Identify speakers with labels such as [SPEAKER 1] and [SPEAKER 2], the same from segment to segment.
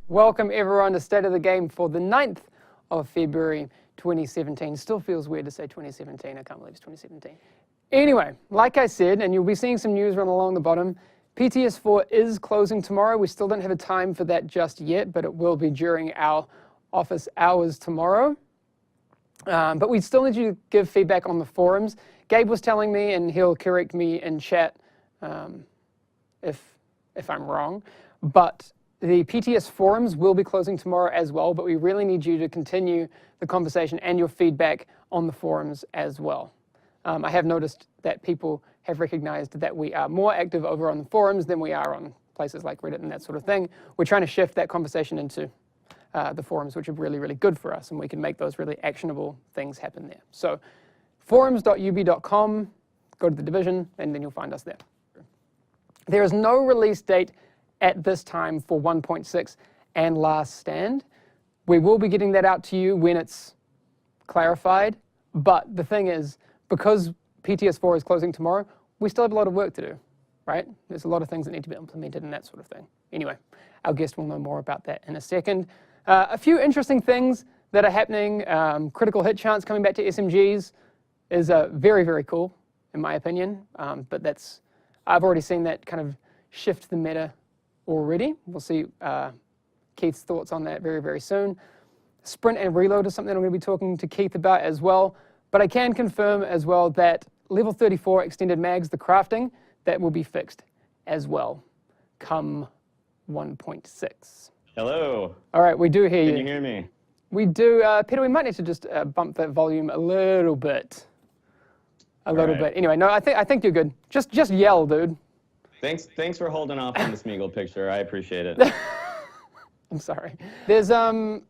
[SPEAKER 1] Welcome everyone to State of the Game for the 9th of February 2017. Still feels weird to say 2017. I can't believe it's 2017. Anyway, like I said, and you'll be seeing some news run along the bottom, PTS 4 is closing tomorrow. We still don't have a time for that just yet, but it will be during our office hours tomorrow. But we still need you to give feedback on the forums. Gabe was telling me, and he'll correct me in chat if I'm wrong, but the PTS forums will be closing tomorrow as well, but we really need you to continue the conversation and your feedback on the forums as well. I have noticed that people have recognized that we are more active over on the forums than we are on places like Reddit and that sort of thing. We're trying to shift that conversation into the forums, which are really, really good for us, and we can make those really actionable things happen there. So forums.ub.com, go to the division, and then you'll find us there. There is no release date at this time for 1.6 and Last Stand. We will be getting that out to you when it's clarified, but the thing is, because PTS 4 is closing tomorrow, we still have a lot of work to do, right? There's a lot of things that need to be implemented and that sort of thing. Anyway, our guest will know more about that in a second. A few interesting things that are happening. Critical hit chance coming back to SMGs is very, very cool, in my opinion. But I've already seen that kind of shift the meta already. We'll see Keith's thoughts on that very, very soon. Sprint and reload is something I'm going to be talking to Keith about as well. But I can confirm as well that level 34 extended mags, the crafting, that will be fixed as well come 1.6.
[SPEAKER 2] Hello.
[SPEAKER 1] All right, we do hear you.
[SPEAKER 2] Can you hear me?
[SPEAKER 1] We do. Peter, we might need to just bump that volume a little bit. A little bit. Anyway, no, I think you're good. Just yell, dude.
[SPEAKER 2] Thanks for holding off on the Smeagol picture. I appreciate it.
[SPEAKER 1] I'm sorry. There's one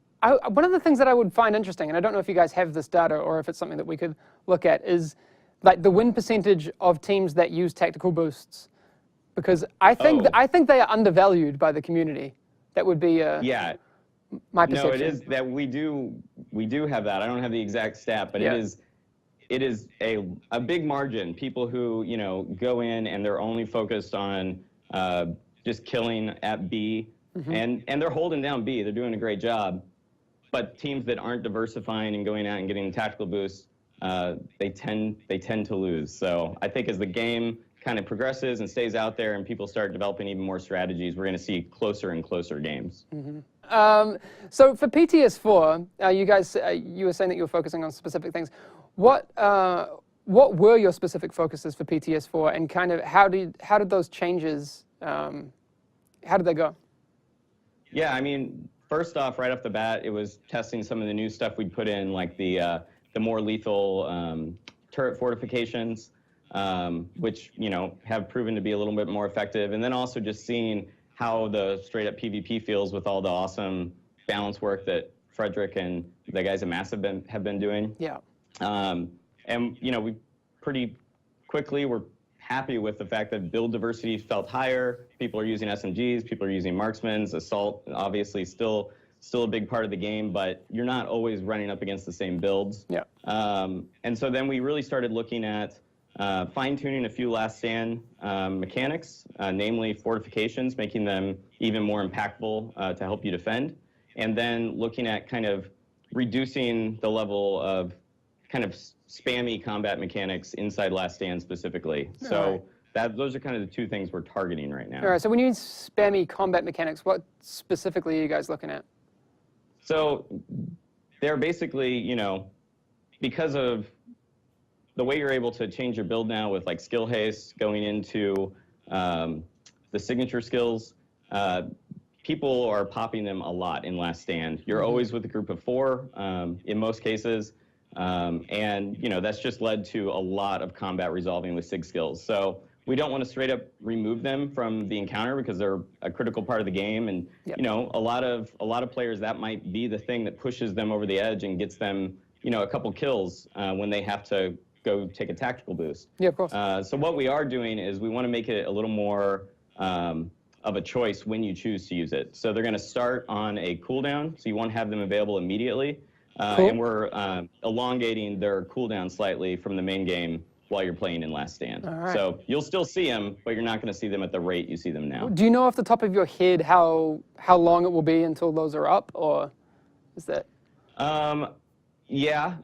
[SPEAKER 1] of the things that I would find interesting, and I don't know if you guys have this data or if it's something that we could look at, is like the win percentage of teams that use tactical boosts, because I think they are undervalued by the community. That would be my perception.
[SPEAKER 2] No, it is that we do have that. I don't have the exact stat, but it is a big margin. People who go in and they're only focused on just killing at B, and they're holding down B. They're doing a great job. But teams that aren't diversifying and going out and getting the tactical boosts, they tend to lose. So I think as the game kind of progresses and stays out there and people start developing even more strategies, we're going to see closer and closer games.
[SPEAKER 1] So for PTS 4, you guys, you were saying that you were focusing on specific things. What were your specific focuses for PTS 4, and kind of how did those changes, how did they go?
[SPEAKER 2] Yeah, I mean, first off, right off the bat, it was testing some of the new stuff we'd put in, like the more lethal turret fortifications, which have proven to be a little bit more effective, and then also just seeing how the straight-up PvP feels with all the awesome balance work that Frederick and the guys at Massive have been doing.
[SPEAKER 1] Yeah.
[SPEAKER 2] And we pretty quickly were happy with the fact that build diversity felt higher. People are using SMGs, people are using marksmans, assault, obviously still a big part of the game, but you're not always running up against the same builds.
[SPEAKER 1] Yeah.
[SPEAKER 2] And so then we really started looking at fine-tuning a few Last Stand mechanics, namely fortifications, making them even more impactful to help you defend, and then looking at kind of reducing the level of kind of spammy combat mechanics inside Last Stand specifically. So those are kind of the two things we're targeting right now.
[SPEAKER 1] All right, so when you mean spammy combat mechanics, what specifically are you guys looking at?
[SPEAKER 2] So they're basically, because of the way you're able to change your build now with like skill haste going into the signature skills, people are popping them a lot in Last Stand. You're always with a group of 4 in most cases, and that's just led to a lot of combat resolving with sig skills. So we don't want to straight up remove them from the encounter because they're a critical part of the game, and a lot of players, that might be the thing that pushes them over the edge and gets them a couple kills when they have to go take a tactical boost.
[SPEAKER 1] Yeah, of course.
[SPEAKER 2] So what we are doing is we want to make it a little more of a choice when you choose to use it. So they're going to start on a cooldown, so you won't have them available immediately.
[SPEAKER 1] Cool.
[SPEAKER 2] And we're elongating their cooldown slightly from the main game while you're playing in Last Stand.
[SPEAKER 1] All right.
[SPEAKER 2] So you'll still see them, but you're not going to see them at the rate you see them now.
[SPEAKER 1] Do you know off the top of your head how long it will be until those are up, or is that?
[SPEAKER 2] Yeah,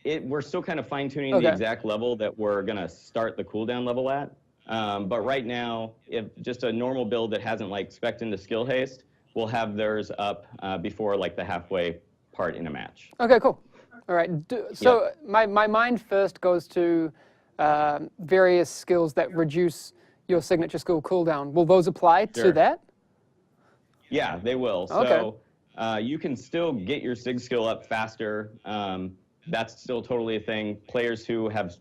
[SPEAKER 2] we're still kind of fine-tuning
[SPEAKER 1] Okay.
[SPEAKER 2] the exact level that we're going to start the cooldown level at. But right now, if just a normal build that hasn't like spec'd into skill haste, we'll have theirs up before like the halfway part in a match.
[SPEAKER 1] Okay, cool. All right. So my mind first goes to various skills that reduce your signature skill cooldown. Will those apply to that?
[SPEAKER 2] Yeah, they will.
[SPEAKER 1] Okay.
[SPEAKER 2] So you can still get your sig skill up faster. That's still totally a thing. Players who have,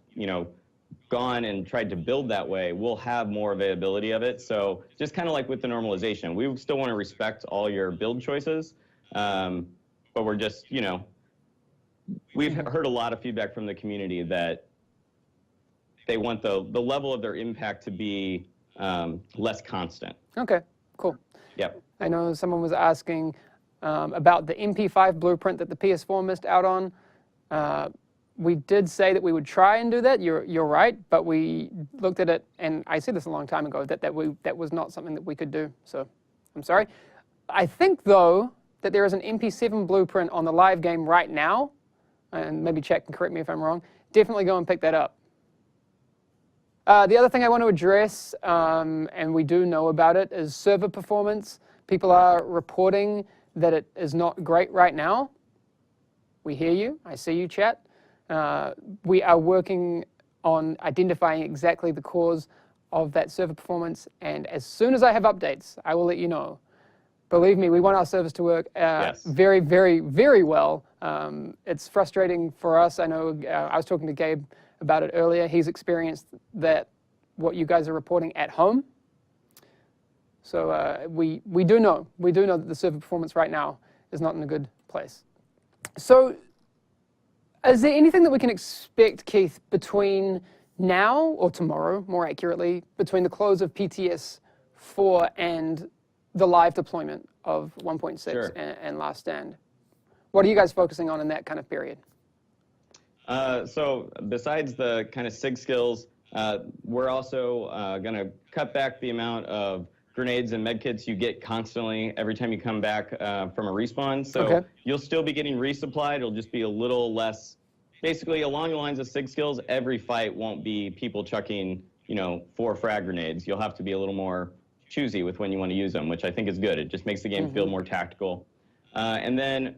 [SPEAKER 2] gone and tried to build that way will have more availability of it. So just kind of like with the normalization, we still want to respect all your build choices, but we're just, we've heard a lot of feedback from the community that they want the level of their impact to be less constant.
[SPEAKER 1] Okay, cool.
[SPEAKER 2] Yep.
[SPEAKER 1] I know someone was asking about the MP5 blueprint that the PS4 missed out on. We did say that we would try and do that. You're right, but we looked at it, and I said this a long time ago that was not something that we could do. So I'm sorry. I think though that there is an MP7 blueprint on the live game right now, and maybe Chat can correct me if I'm wrong. Definitely go and pick that up. The other thing I want to address, and we do know about it, is server performance. People are reporting that it is not great right now. We hear you. I see you, Chat. We are working on identifying exactly the cause of that server performance, and as soon as I have updates, I will let you know. Believe me, we want our service to work very, very, very well. It's frustrating for us. I know I was talking to Gabe about it earlier. He's experienced that, what you guys are reporting at home. So we do know that the server performance right now is not in a good place. So is there anything that we can expect, Keith, between now, or tomorrow, more accurately, between the close of PTS 4 and the live deployment of 1.6 and Last Stand? What are you guys focusing on in that kind of period?
[SPEAKER 2] So besides the kind of SIG skills, we're also going to cut back the amount of grenades and medkits you get constantly every time you come back from a respawn. So you'll still be getting resupplied. It'll just be a little less, basically along the lines of SIG skills. Every fight won't be people chucking, 4 frag grenades. You'll have to be a little more choosy with when you want to use them, which I think is good. It just makes the game feel more tactical. And then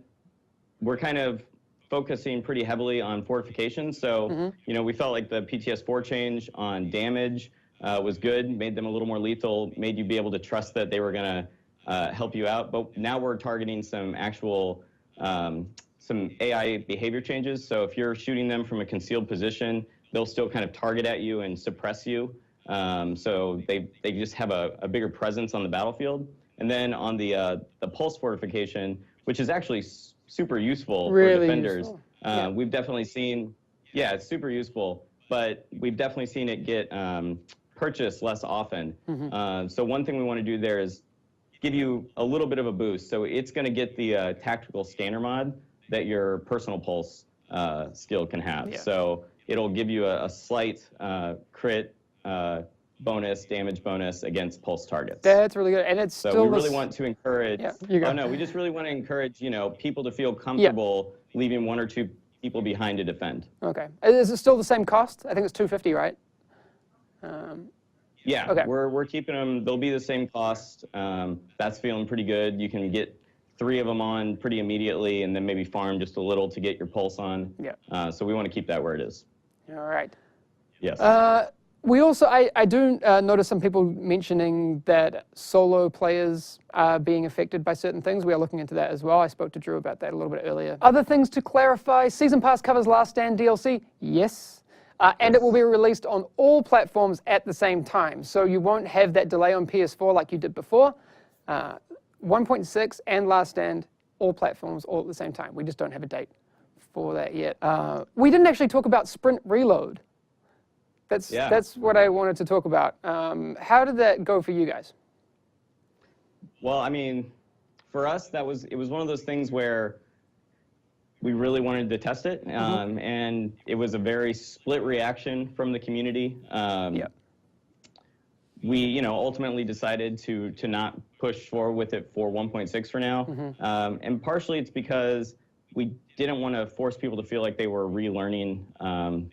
[SPEAKER 2] we're kind of focusing pretty heavily on fortifications. So, we felt like the PTS 4 change on damage was good, made them a little more lethal, made you be able to trust that they were going to help you out. But now we're targeting some actual, some AI behavior changes. So if you're shooting them from a concealed position, they'll still kind of target at you and suppress you. So they just have a bigger presence on the battlefield. And then on the pulse fortification, which is actually super useful for defenders. We've definitely seen, it's super useful, but we've definitely seen it get purchased less often. So one thing we want to do there is give you a little bit of a boost. So it's going to get the tactical scanner mod that your personal pulse skill can have. So it'll give you a slight crit bonus, damage bonus against pulse targets.
[SPEAKER 1] That's really good, and it's
[SPEAKER 2] so
[SPEAKER 1] still.
[SPEAKER 2] we really want to encourage. We just really want to encourage people to feel comfortable leaving 1 or 2 people behind to defend.
[SPEAKER 1] Okay, is it still the same cost? I think it's $250, right?
[SPEAKER 2] We're keeping them. They'll be the same cost. That's feeling pretty good. You can get 3 of them on pretty immediately, and then maybe farm just a little to get your pulse on. So we want to keep that where it is.
[SPEAKER 1] All right.
[SPEAKER 2] Yes.
[SPEAKER 1] We also, I do notice some people mentioning that solo players are being affected by certain things. We are looking into that as well. I spoke to Drew about that a little bit earlier. Other things to clarify, Season Pass covers Last Stand DLC? Yes. And it will be released on all platforms at the same time. So you won't have that delay on PS4 like you did before. 1.6 and Last Stand, all platforms, all at the same time. We just don't have a date for that yet. We didn't actually talk about Sprint Reload. That's what I wanted to talk about. How did that go for you guys?
[SPEAKER 2] Well, I mean, for us, it was one of those things where we really wanted to test it, and it was a very split reaction from the community.
[SPEAKER 1] Yep.
[SPEAKER 2] We, ultimately decided to not push forward with it for 1.6 for now, and partially it's because we didn't want to force people to feel like they were relearning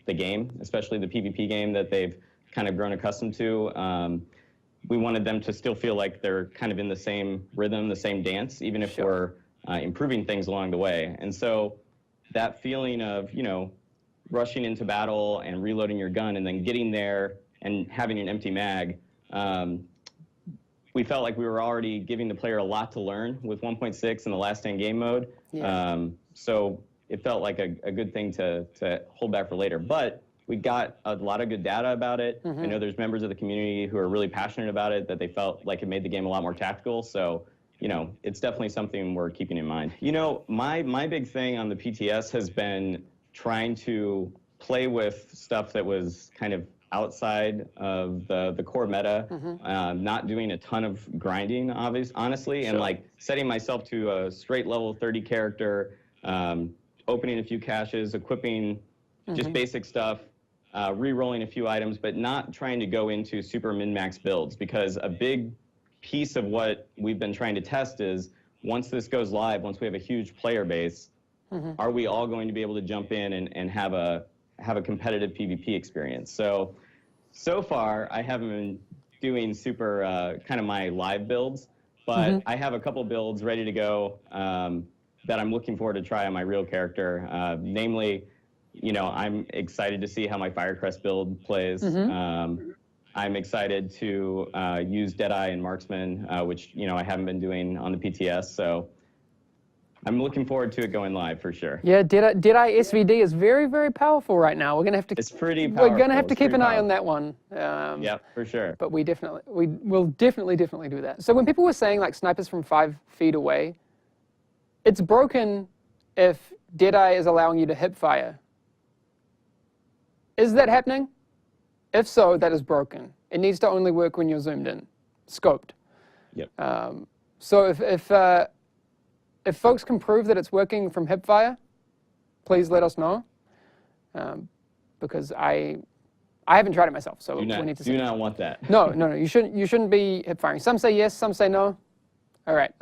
[SPEAKER 2] the game, especially the PvP game that they've kind of grown accustomed to. We wanted them to still feel like they're kind of in the same rhythm, the same dance, even if we're improving things along the way. And so that feeling of, rushing into battle and reloading your gun and then getting there and having an empty mag, we felt like we were already giving the player a lot to learn with 1.6 in the last stand game mode.
[SPEAKER 1] Yeah.
[SPEAKER 2] So it felt like a good thing to hold back for later. But we got a lot of good data about it. I know there's members of the community who are really passionate about it, that they felt like it made the game a lot more tactical. So, it's definitely something we're keeping in mind. My big thing on the PTS has been trying to play with stuff that was kind of outside of the core meta, not doing a ton of grinding, honestly, and like setting myself to a straight level 30 character, opening a few caches, equipping just basic stuff, re-rolling a few items, but not trying to go into super min-max builds, because a big piece of what we've been trying to test is, once this goes live, once we have a huge player base, are we all going to be able to jump in and have a competitive PvP experience? So far, I haven't been doing super kind of my live builds, but I have a couple builds ready to go that I'm looking forward to try on my real character. Namely, I'm excited to see how my Firecrest build plays. I'm excited to use Deadeye and Marksman, which I haven't been doing on the PTS. So I'm looking forward to it going live for sure.
[SPEAKER 1] Yeah, Deadeye SVD is very, very powerful right now. We're gonna have to.
[SPEAKER 2] It's pretty powerful.
[SPEAKER 1] We're gonna have to keep an eye on that one.
[SPEAKER 2] Yeah, for sure.
[SPEAKER 1] But we will definitely do that. So when people were saying like snipers from 5 feet away, it's broken if Deadeye is allowing you to hip fire. Is that happening? If so, that is broken. It needs to only work when you're zoomed in, scoped.
[SPEAKER 2] Yep.
[SPEAKER 1] So if folks can prove that it's working from hipfire, please let us know, because I haven't tried it myself, so we need to see.
[SPEAKER 2] Do not want that.
[SPEAKER 1] No, you shouldn't be hipfiring. Some say yes, some say no. All right,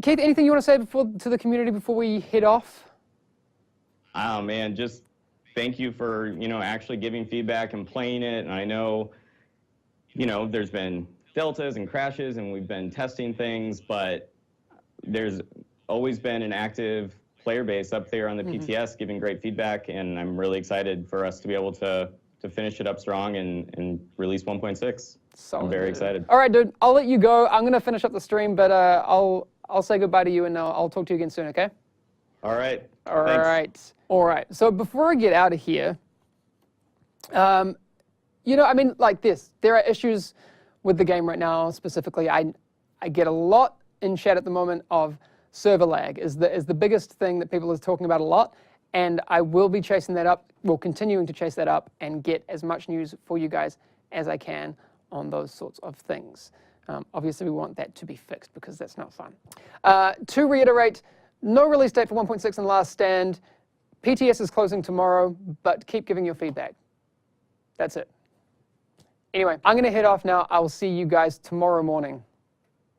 [SPEAKER 1] Keith, anything you want to say to the community before we head off?
[SPEAKER 2] Oh man, just thank you for actually giving feedback and playing it. And I know there's been deltas and crashes, and we've been testing things, but there's always been an active player base up there on the PTS giving great feedback, and I'm really excited for us to be able to finish it up strong and release 1.6. I'm very excited.
[SPEAKER 1] All right, dude, I'll let you go. I'm gonna finish up the stream, but I'll say goodbye to you, and I'll talk to you again soon, okay?
[SPEAKER 2] All right.
[SPEAKER 1] Thanks. All right. So before I get out of here, like this, there are issues with the game right now. Specifically, I get a lot in chat at the moment of server lag is the biggest thing that people are talking about a lot, and I will be chasing that up. We're continuing to chase that up and get as much news for you guys as I can on those sorts of things. Obviously, we want that to be fixed because that's not fun. To reiterate, no release date for 1.6 and Last Stand. PTS is closing tomorrow, but keep giving your feedback. That's it. Anyway, I'm going to head off now. I will see you guys tomorrow morning.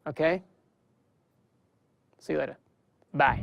[SPEAKER 1] Okay? See you later. Bye.